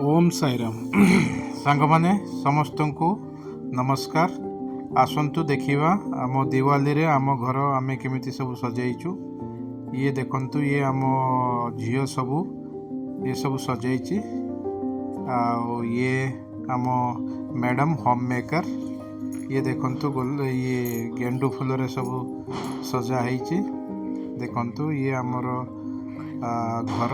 ओम साईराम सांग माने समस्त को नमस्कार। आसंतु देखिबा आम दिवाली रे आम घर आमे केमिति सब सजाइचु। ये देखंतु ये आम झियो सब ये सब सजाइची। ये आम मैडम होम मेकर ये देखंतु ये गेंडू फूल रे सब सजा ହେଇची। देखंतु ये आमर घर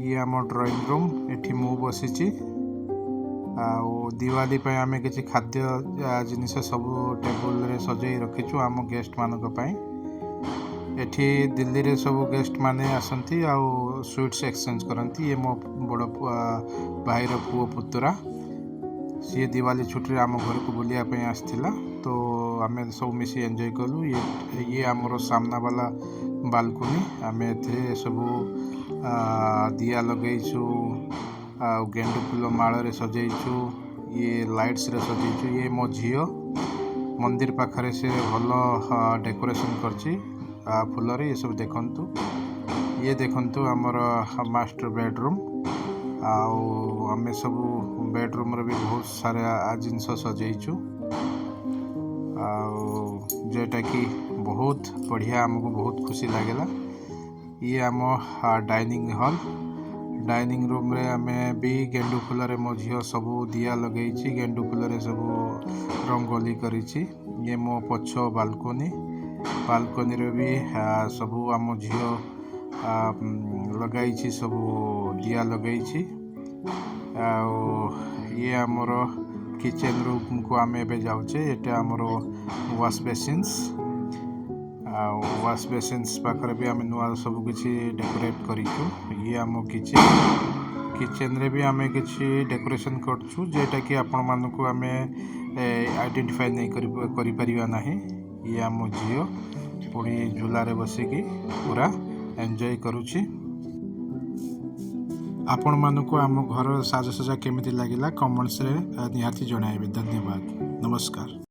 ये आम ड्राइंग रूम एठी मु बसीची। दिवाली पे आमे किसी खाद्य जिनिस सब टेबुल रे सजाई रखीचु आम गेस्ट मानक पई। एठी दिल्ली रे सब गेस्ट माने आसंती आउ स्वीट्स एक्सचेंज करंती। ये मो बड़ भाई रो पुओ पुतरा सी दिवाली छुट्टी आम घर को बुलिया पे आसथिला, तो आमे सब मिसी एंजॉय कलु। ये आमर सामना वाला बालकोनी आमे एथे सब दिया लगेइछु आ गेंडू फूल माल रे सजाइछु। ये लाइट्स रे सजाइछु। ये मो झियो मंदिर पाखरे से भल डेकोरेशन करछि फूल रे। ये सब देखंतु ये देखंतु आमर मास्टर बेडरूम आमे सब बेडरूम रे भी बहुत सारा जिनस सजाइछु जेटा कि बहुत बढ़िया आमको बहुत खुशी लागेला। ये आम डाइनिंग हॉल डाइनिंग रूम रे आमे भी गेंडू फूल रे मो झियो सब दिया लगेइछि। गेंडू फूल रे सब रंगोली करिछि। ये मो पछो बालकोनी रे भी सब आम झियो लगाइछि सब दिया लगेइछि। ये आमर किचन रूम को आमे एबे जाउछे। एटा आमर वाश बेसिन्स पाखरे भी आमे नुआ सब किछि डेकोरेट करिछु। ये आम किचन रे भी आमे किछि डेकोरेशन करछु जेटा कि आपण मानको आमे आइडेंटिफाई नहीं करि परिबा नाही। ये आम झियो पुणी झूला रे बसिकी पूरा एंजॉय करुछि। आपण मानको आम घर साजसजा केमिति लागिला कमेंट्स रे निहाती जणाइबे। धन्यवाद, नमस्कार।